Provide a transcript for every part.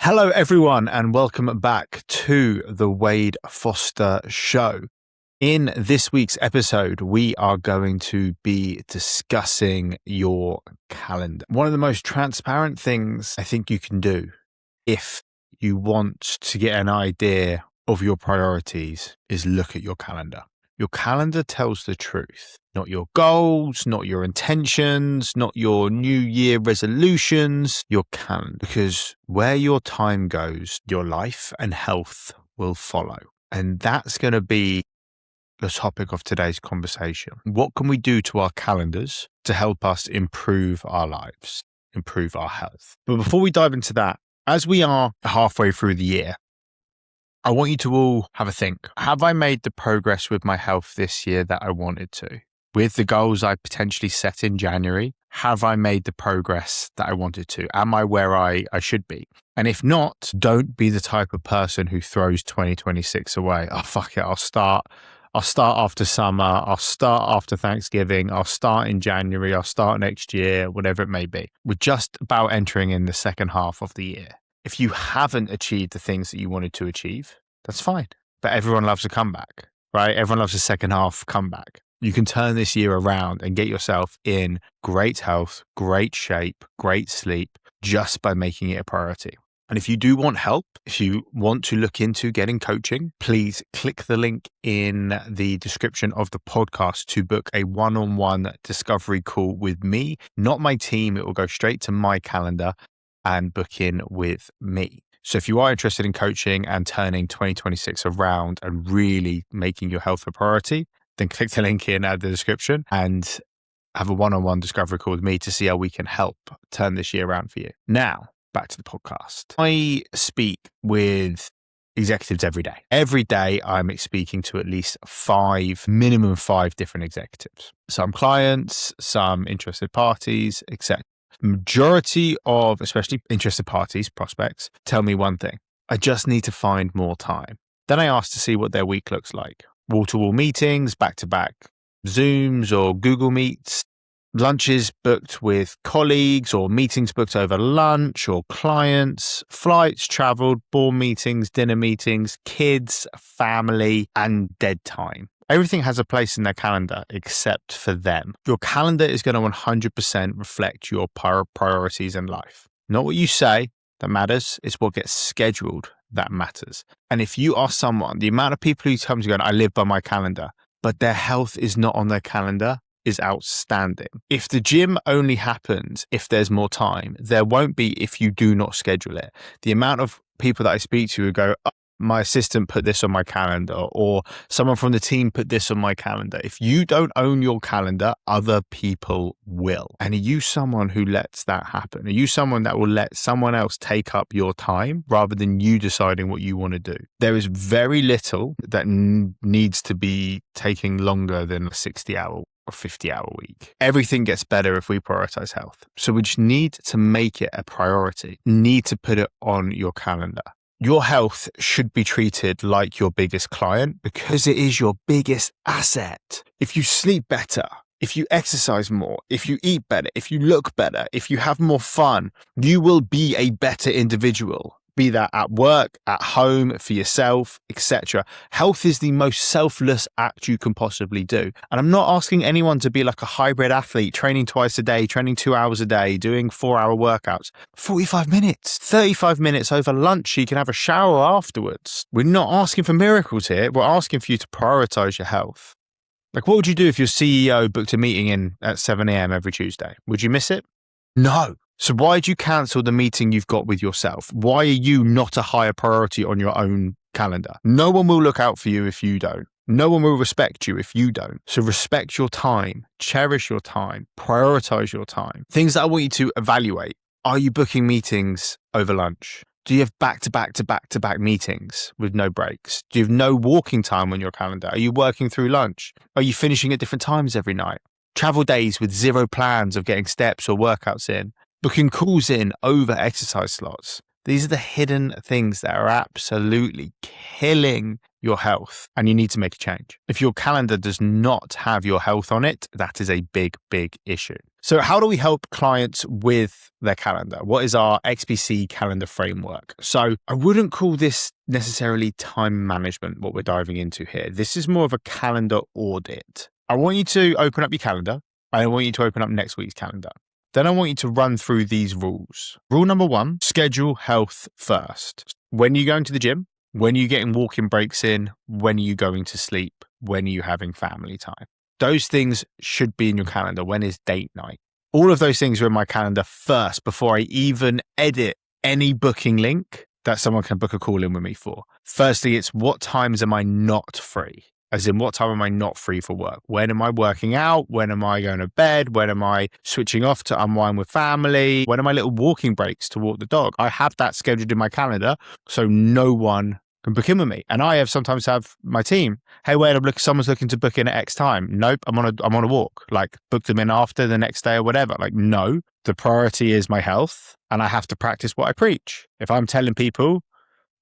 Hello, everyone, and welcome back to the Wade Foster Show. In this week's episode, we are going to be discussing your calendar. One of the most transparent things I think you can do if you want to get an idea of your priorities is look at your calendar. Your calendar tells the truth, not your goals, not your intentions, not your New Year resolutions, your calendar. Because where your time goes, your life and health will follow. And that's going to be the topic of today's conversation. What can we do to our calendars to help us improve our lives, improve our health? But before we dive into that, as we are halfway through the year, I want you to all have a think. Have I made the progress with my health this year that I wanted to? With the goals I potentially set in January, have I made the progress that I wanted to? Am I where I should be? And if not, don't be the type of person who throws 2026 away. Oh, fuck it. I'll start after summer. I'll start after Thanksgiving. I'll start in January. I'll start next year, whatever it may be. We're just about entering in the second half of the year. If you haven't achieved the things that you wanted to achieve, that's fine. But everyone loves a comeback, right? Everyone loves a second half comeback. You can turn this year around and get yourself in great health, great shape, great sleep, just by making it a priority. And if you do want help, if you want to look into getting coaching, please click the link in the description of the podcast to book a one-on-one discovery call with me, not my team. It will go straight to my calendar and book in with me. So if you are interested in coaching and turning 2026 around and really making your health a priority, then click the link in the description and have a one-on-one discovery call with me to see how we can help turn this year around for you. Now, back to the podcast. I speak with executives every day. Every day I'm speaking to at least minimum five different executives. Some clients, some interested parties, etc. Majority of, especially interested parties, prospects, tell me one thing: I just need to find more time. Then I ask to see what their week looks like. Wall-to-wall meetings, back-to-back Zooms or Google Meets, lunches booked with colleagues or meetings booked over lunch or clients, flights traveled, board meetings, dinner meetings, kids, family, and dead time. Everything has a place in their calendar except for them. Your calendar is going to 100% reflect your priorities in life. Not what you say that matters, it's what gets scheduled that matters. And if you are someone, the amount of people who come to go, I live by my calendar, but their health is not on their calendar, is outstanding. If the gym only happens if there's more time, there won't be if you do not schedule it. The amount of people that I speak to who go, my assistant put this on my calendar, or someone from the team put this on my calendar. If you don't own your calendar, other people will. And are you someone who lets that happen? Are you someone that will let someone else take up your time rather than you deciding what you want to do? There is very little that needs to be taking longer than a 60-hour or 50-hour week. Everything gets better if we prioritize health. So we just need to make it a priority, need to put it on your calendar. Your health should be treated like your biggest client because it is your biggest asset. If you sleep better, if you exercise more, if you eat better, if you look better, if you have more fun, you will be a better individual. Be that at work, at home, for yourself, etc. Health is the most selfless act you can possibly do. And I'm not asking anyone to be like a hybrid athlete, training twice a day, training 2 hours a day, doing 4-hour workouts. 45 minutes, 35 minutes over lunch, you can have a shower afterwards. We're not asking for miracles here. We're asking for you to prioritize your health. Like, what would you do if your CEO booked a meeting in at 7 a.m. every Tuesday? Would you miss it? No. So why did you cancel the meeting you've got with yourself? Why are you not a higher priority on your own calendar? No one will look out for you if you don't. No one will respect you if you don't. So respect your time, cherish your time, prioritize your time. Things that I want you to evaluate. Are you booking meetings over lunch? Do you have back-to-back meetings with no breaks? Do you have no walking time on your calendar? Are you working through lunch? Are you finishing at different times every night? Travel days with zero plans of getting steps or workouts in? Booking calls in over exercise slots. These are the hidden things that are absolutely killing your health and you need to make a change. If your calendar does not have your health on it, that is a big, big issue. So how do we help clients with their calendar? What is our XPC calendar framework? So I wouldn't call this necessarily time management, what we're diving into here. This is more of a calendar audit. I want you to open up your calendar and I want you to open up next week's calendar. Then I want you to run through these rules. Rule number 1, schedule health first. When are you going to the gym? When are you getting walking breaks in? When are you going to sleep? When are you having family time? Those things should be in your calendar. When is date night? All of those things are in my calendar first before I even edit any booking link that someone can book a call in with me for. Firstly, it's what times am I not free? As in, what time am I not free for work? When am I working out? When am I going to bed? When am I switching off to unwind with family? When are my little walking breaks to walk the dog? I have that scheduled in my calendar so no one can book in with me. And I sometimes have my team, hey, wait, someone's looking to book in at X time. Nope, I'm on a walk. Like, book them in after the next day or whatever. Like, no, the priority is my health and I have to practice what I preach. If I'm telling people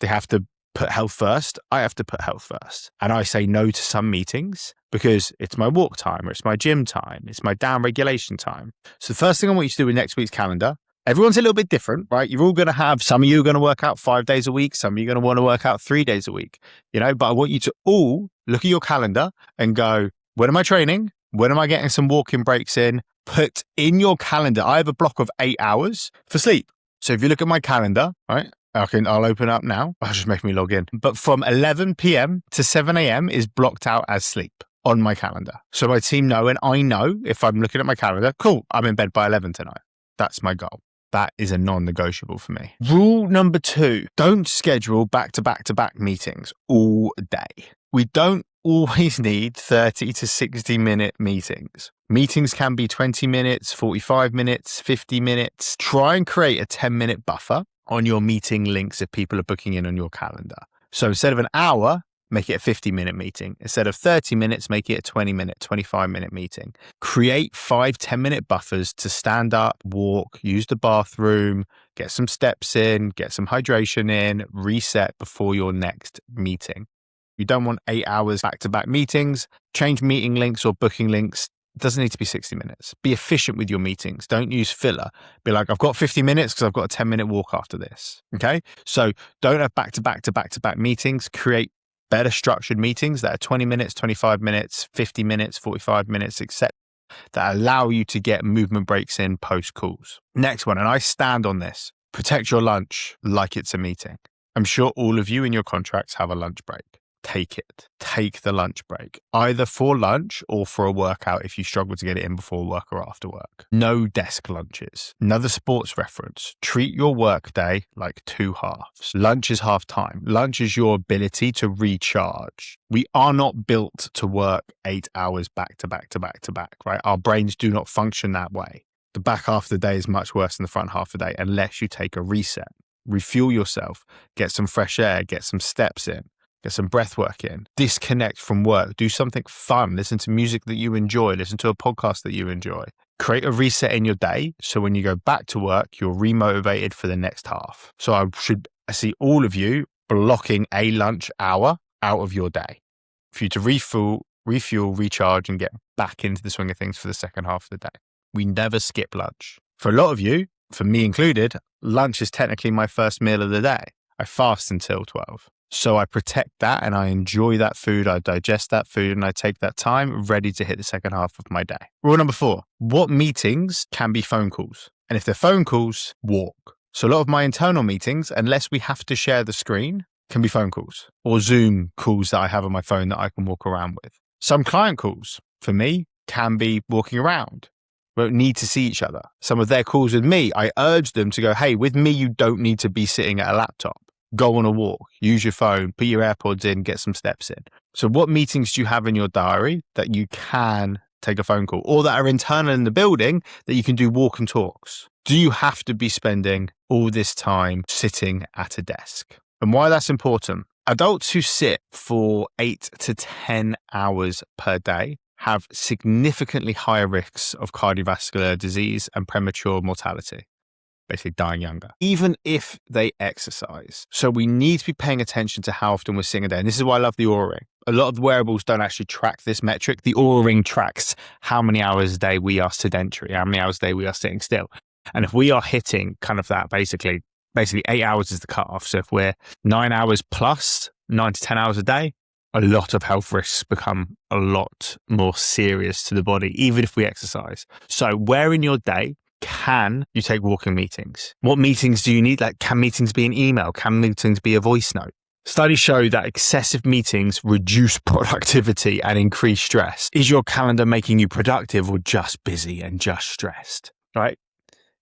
they have to put health first, I have to put health first. And I say no to some meetings because it's my walk time or it's my gym time. It's my down regulation time. So the first thing I want you to do with next week's calendar, everyone's a little bit different, right? You're all going to have, some of you are going to work out 5 days a week. Some of you are going to want to work out 3 days a week, but I want you to all look at your calendar and go, when am I training? When am I getting some walking breaks in? Put in your calendar, I have a block of 8 hours for sleep. So if you look at my calendar, right? I'll open up now. I'll just make me log in. But from 11 p.m. to 7 a.m. is blocked out as sleep on my calendar. So my team know, and I know if I'm looking at my calendar, cool, I'm in bed by 11 tonight. That's my goal. That is a non-negotiable for me. Rule number 2, don't schedule back-to-back-to-back meetings all day. We don't always need 30 to 60 minute meetings. Meetings can be 20 minutes, 45 minutes, 50 minutes. Try and create a 10-minute buffer on your meeting links if people are booking in on your calendar. So instead of an hour, make it a 50-minute meeting. Instead of 30 minutes, make it a 20-minute, 25-minute meeting. Create 5-10-minute buffers to stand up, walk, use the bathroom, get some steps in, get some hydration in, reset before your next meeting. You don't want 8 hours back-to-back meetings. Change meeting links or booking links. It doesn't need to be 60 minutes. Be efficient with your meetings. Don't use filler. Be like, I've got 50 minutes because I've got a 10-minute walk after this. Okay? So don't have back-to-back meetings. Create better structured meetings that are 20 minutes, 25 minutes, 50 minutes, 45 minutes, etc., that allow you to get movement breaks in post calls. Next one, and I stand on this, protect your lunch like it's a meeting. I'm sure all of you in your contracts have a lunch break. Take it. Take the lunch break, either for lunch or for a workout if you struggle to get it in before work or after work. No desk lunches. Another sports reference. Treat your work day like 2 halves. Lunch is half time. Lunch is your ability to recharge. We are not built to work 8 hours back to back to back to back, right? Our brains do not function that way. The back half of the day is much worse than the front half of the day unless you take a reset. Refuel yourself. Get some fresh air. Get some steps in. Get some breath work in, disconnect from work, do something fun, listen to music that you enjoy, listen to a podcast that you enjoy. Create a reset in your day so when you go back to work, you're remotivated for the next half. So I see all of you blocking a lunch hour out of your day for you to refuel, recharge, and get back into the swing of things for the second half of the day. We never skip lunch. For a lot of you, for me included, lunch is technically my first meal of the day. I fast until 12. So I protect that and I enjoy that food. I digest that food and I take that time ready to hit the second half of my day. Rule number 4, what meetings can be phone calls? And if they're phone calls, walk. So a lot of my internal meetings, unless we have to share the screen, can be phone calls or Zoom calls that I have on my phone that I can walk around with. Some client calls for me can be walking around. We don't need to see each other. Some of their calls with me, I urge them to go, hey, with me, you don't need to be sitting at a laptop. Go on a walk, use your phone, put your AirPods in, get some steps in. So what meetings do you have in your diary that you can take a phone call or that are internal in the building that you can do walk and talks? Do you have to be spending all this time sitting at a desk? And why that's important. Adults who sit for 8 to 10 hours per day have significantly higher risks of cardiovascular disease and premature mortality. basically dying younger, even if they exercise. So we need to be paying attention to how often we're sitting a day. And this is why I love the Oura Ring. A lot of the wearables don't actually track this metric. The Oura Ring tracks how many hours a day we are sedentary, how many hours a day we are sitting still. And if we are hitting kind of that, basically 8 hours is the cutoff. So if we're 9 hours plus 9 to 10 hours a day, a lot of health risks become a lot more serious to the body, even if we exercise. So where in your day can you take walking meetings? What meetings do you need? Like, can meetings be an email? Can meetings be a voice note? Studies show that excessive meetings reduce productivity and increase stress. Is your calendar making you productive or just busy and just stressed? Right?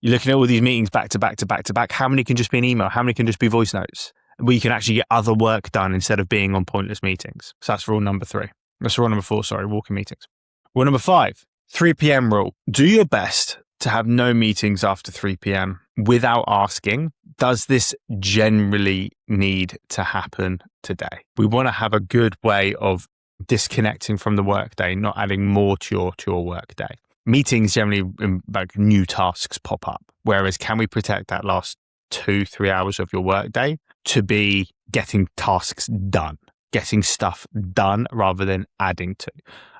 You're looking at all these meetings back to back to back to back. How many can just be an email? How many can just be voice notes? Where you can actually get other work done instead of being on pointless meetings. So that's rule number 3. That's rule number 4, walking meetings. Rule number 5, 3 p.m. rule. Do your best to have no meetings after 3 p.m. without asking, does this generally need to happen today? We want to have a good way of disconnecting from the workday, not adding more to your workday. Meetings generally, like, new tasks pop up. Whereas can we protect that last 2-3 hours of your workday to be getting tasks done, getting stuff done rather than adding to?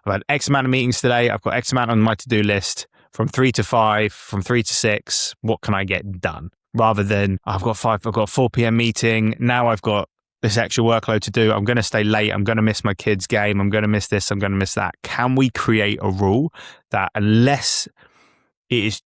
I've had X amount of meetings today. I've got X amount on my to-do list from 3 to 5, from 3 to 6. What can I get done? Rather than I've got a 4 p.m. meeting. Now I've got this extra workload to do. I'm going to stay late. I'm going to miss my kid's game. I'm going to miss this. I'm going to miss that. Can we create a rule that unless it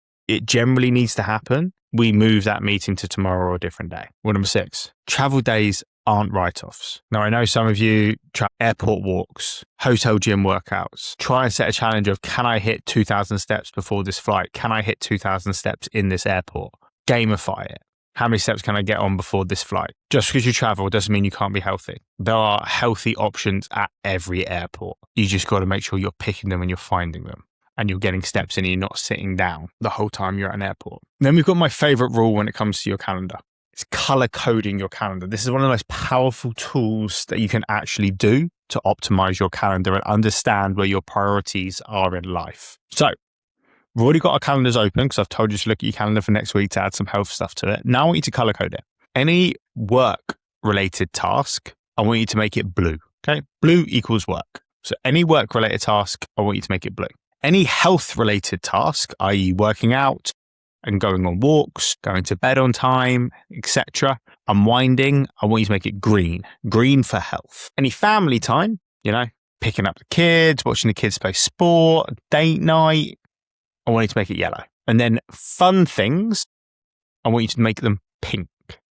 generally needs to happen, we move that meeting to tomorrow or a different day? Rule number 6, travel days aren't write-offs. Now, I know some of you try airport walks, hotel gym workouts. Try and set a challenge of, can I hit 2,000 steps before this flight? Can I hit 2,000 steps in this airport? Gamify it. How many steps can I get on before this flight? Just because you travel doesn't mean you can't be healthy. There are healthy options at every airport. You just got to make sure you're picking them and you're finding them. And you're getting steps in and you're not sitting down the whole time you're at an airport. Then we've got my favorite rule when it comes to your calendar. It's color coding your calendar. This is one of the most powerful tools that you can actually do to optimize your calendar and understand where your priorities are in life. So we've already got our calendars open because I've told you to look at your calendar for next week to add some health stuff to it. Now I want you to color code it. Any work related task, I want you to make it blue. Okay. Blue equals work. So any work related task, I want you to make it blue. Any health related task, i.e. working out and going on walks, going to bed on time, etc., unwinding, I want you to make it green. Green for health. Any family time, picking up the kids, watching the kids play sport, date night, I want you to make it yellow. And then fun things, I want you to make them pink.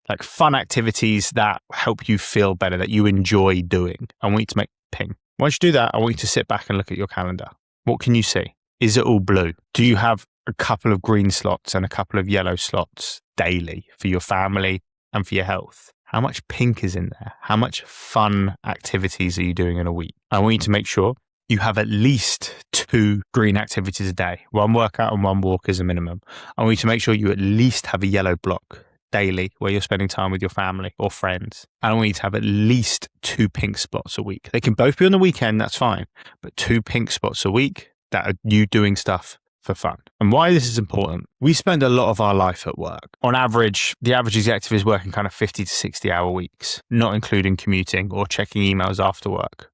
Like fun activities that help you feel better, that you enjoy doing. I want you to make pink. Once you do that, I want you to sit back and look at your calendar. What can you see? Is it all blue? Do you have a couple of green slots and a couple of yellow slots daily for your family and for your health? How much pink is in there? How much fun activities are you doing in a week? I want you to make sure you have at least 2 green activities a day. 1 workout and 1 walk is a minimum. I want you to make sure you at least have a yellow block daily where you're spending time with your family or friends. And I want you to have at least 2 pink spots a week. They can both be on the weekend, that's fine. But 2 pink spots a week that are you doing stuff for fun. And why this is important, we spend a lot of our life at work. On average, the average executive is working kind of 50 to 60 hour weeks, not including commuting or checking emails after work.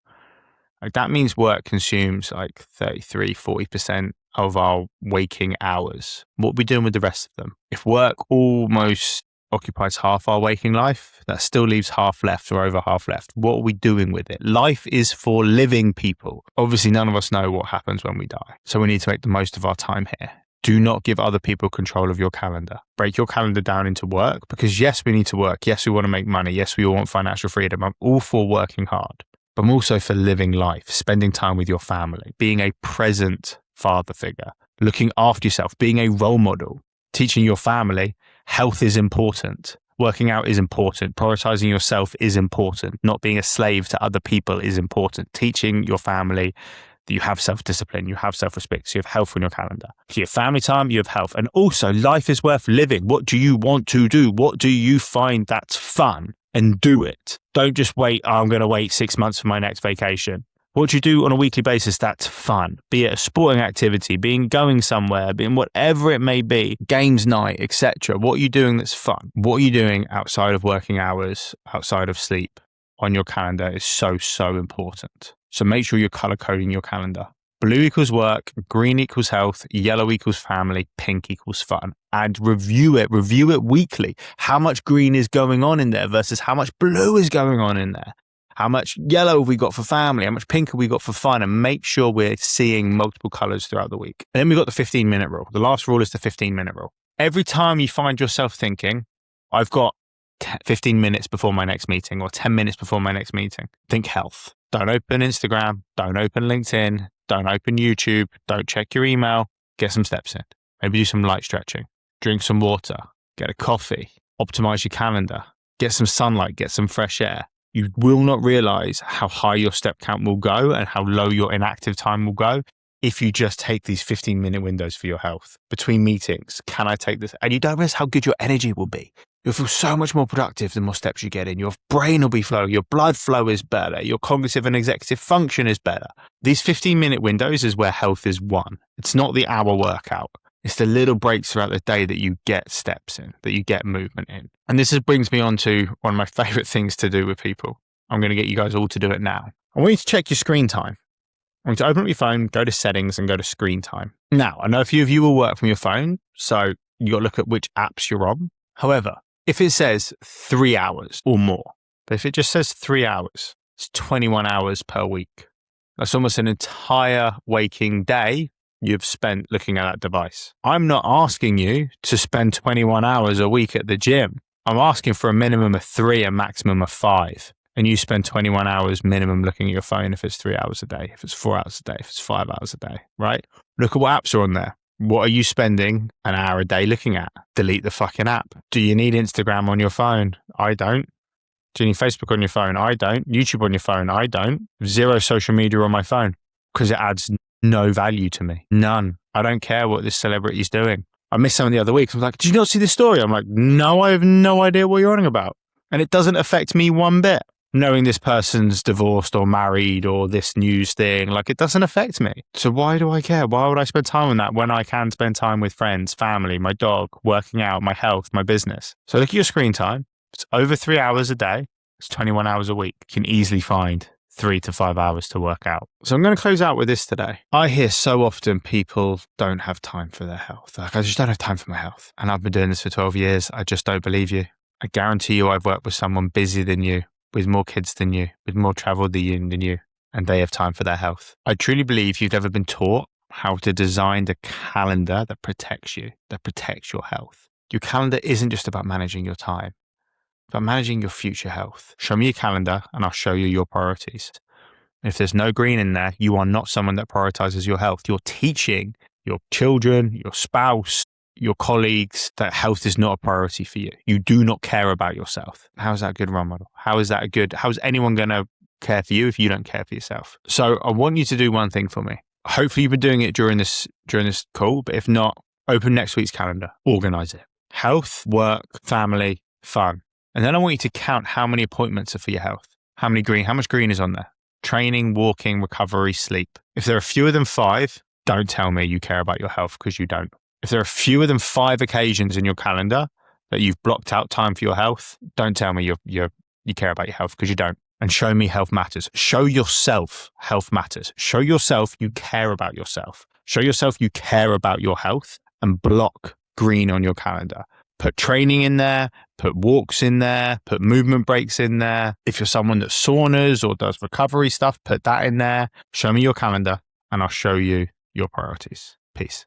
Like that means work consumes like 33, 40% of our waking hours. What are we doing with the rest of them? If work almost occupies half our waking life, that still leaves half left or over half left. What are we doing with it? Life is for living people. Obviously, none of us know what happens when we die. So we need to make the most of our time here. Do not give other people control of your calendar. Break your calendar down into work because yes, we need to work. Yes, we want to make money. Yes, we all want financial freedom. I'm all for working hard, but I'm also for living life, spending time with your family, being a present father figure, looking after yourself, being a role model, teaching your family health is important. Working out is important. Prioritizing yourself is important. Not being a slave to other people is important. Teaching your family that you have self-discipline, you have self-respect, so you have health on your calendar. So you have family time, you have health. And also, life is worth living. What do you want to do? What do you find that's fun? And do it. Don't just wait, I'm going to wait 6 months for my next vacation. What do you do on a weekly basis that's fun? Be it a sporting activity, being going somewhere, being whatever it may be, games night, etc. What are you doing that's fun? What are you doing outside of working hours, outside of sleep on your calendar is so, so important. So make sure you're color coding your calendar. Blue equals work, green equals health, yellow equals family, pink equals fun. And review it weekly. How much green is going on in there versus how much blue is going on in there? How much yellow have we got for family? How much pink have we got for fun? And make sure we're seeing multiple colors throughout the week. And then we've got the 15-minute rule. The last rule is the 15-minute rule. Every time you find yourself thinking, I've got 15 minutes before my next meeting or 10 minutes before my next meeting, think health. Don't open Instagram. Don't open LinkedIn. Don't open YouTube. Don't check your email. Get some steps in. Maybe do some light stretching. Drink some water. Get a coffee. Optimize your calendar. Get some sunlight. Get some fresh air. You will not realize how high your step count will go and how low your inactive time will go if you just take these 15-minute windows for your health. Between meetings, can I take this? And you don't realize how good your energy will be. You'll feel so much more productive the more steps you get in. Your brain will be flowing. Your blood flow is better. Your cognitive and executive function is better. These 15-minute windows is where health is won. It's not the hour workout. It's the little breaks throughout the day that you get steps in, that you get movement in. And this brings me on to one of my favorite things to do with people. I'm going to get you guys all to do it now. I want you to check your screen time. I want you to open up your phone, go to settings and go to screen time. Now, I know a few of you will work from your phone, so you got to look at which apps you're on. However, if it says 3 hours or more, but if it just says 3 hours, it's 21 hours per week. That's almost an entire waking day you've spent looking at that device. I'm not asking you to spend 21 hours a week at the gym. I'm asking for a minimum of 3, a maximum of 5. And you spend 21 hours minimum looking at your phone if it's 3 hours a day, if it's 4 hours a day, if it's 5 hours a day, right? Look at what apps are on there. What are you spending an hour a day looking at? Delete the fucking app. Do you need Instagram on your phone? I don't. Do you need Facebook on your phone? I don't. YouTube on your phone? I don't. 0 social media on my phone because it adds no value to me. None. I don't care what this celebrity's doing. I missed someone the other week. I was like, did you not see this story? I'm like, no, I have no idea what you're on about. And it doesn't affect me one bit. Knowing this person's divorced or married or this news thing, like it doesn't affect me. So why do I care? Why would I spend time on that when I can spend time with friends, family, my dog, working out, my health, my business? So look at your screen time. It's over 3 hours a day. It's 21 hours a week. You can easily find 3 to 5 hours to work out. So I'm going to close out with this today. I hear so often people don't have time for their health. Like, I just don't have time for my health. And I've been doing this for 12 years. I just don't believe you. I guarantee you I've worked with someone busier than you, with more kids than you, with more travel than you, and they have time for their health. I truly believe you've never been taught how to design the calendar that protects you, that protects your health. Your calendar isn't just about managing your time, but managing your future health. Show me your calendar and I'll show you your priorities. If there's no green in there, you are not someone that prioritizes your health. You're teaching your children, your spouse, your colleagues that health is not a priority for you. You do not care about yourself. How's that a good role model? How's anyone going to care for you if you don't care for yourself? So I want you to do one thing for me. Hopefully you've been doing it during this call, but if not, open next week's calendar, organize it. Health, work, family, fun. And then I want you to count how many appointments are for your health. How much green is on there? Training, walking, recovery, sleep. If there are fewer than 5, don't tell me you care about your health because you don't. If there are fewer than 5 occasions in your calendar that you've blocked out time for your health, don't tell me you care about your health because you don't. And show me health matters. Show yourself health matters. Show yourself you care about yourself. Show yourself you care about your health and block green on your calendar. Put training in there, put walks in there, put movement breaks in there. If you're someone that saunas or does recovery stuff, put that in there. Show me your calendar and I'll show you your priorities. Peace.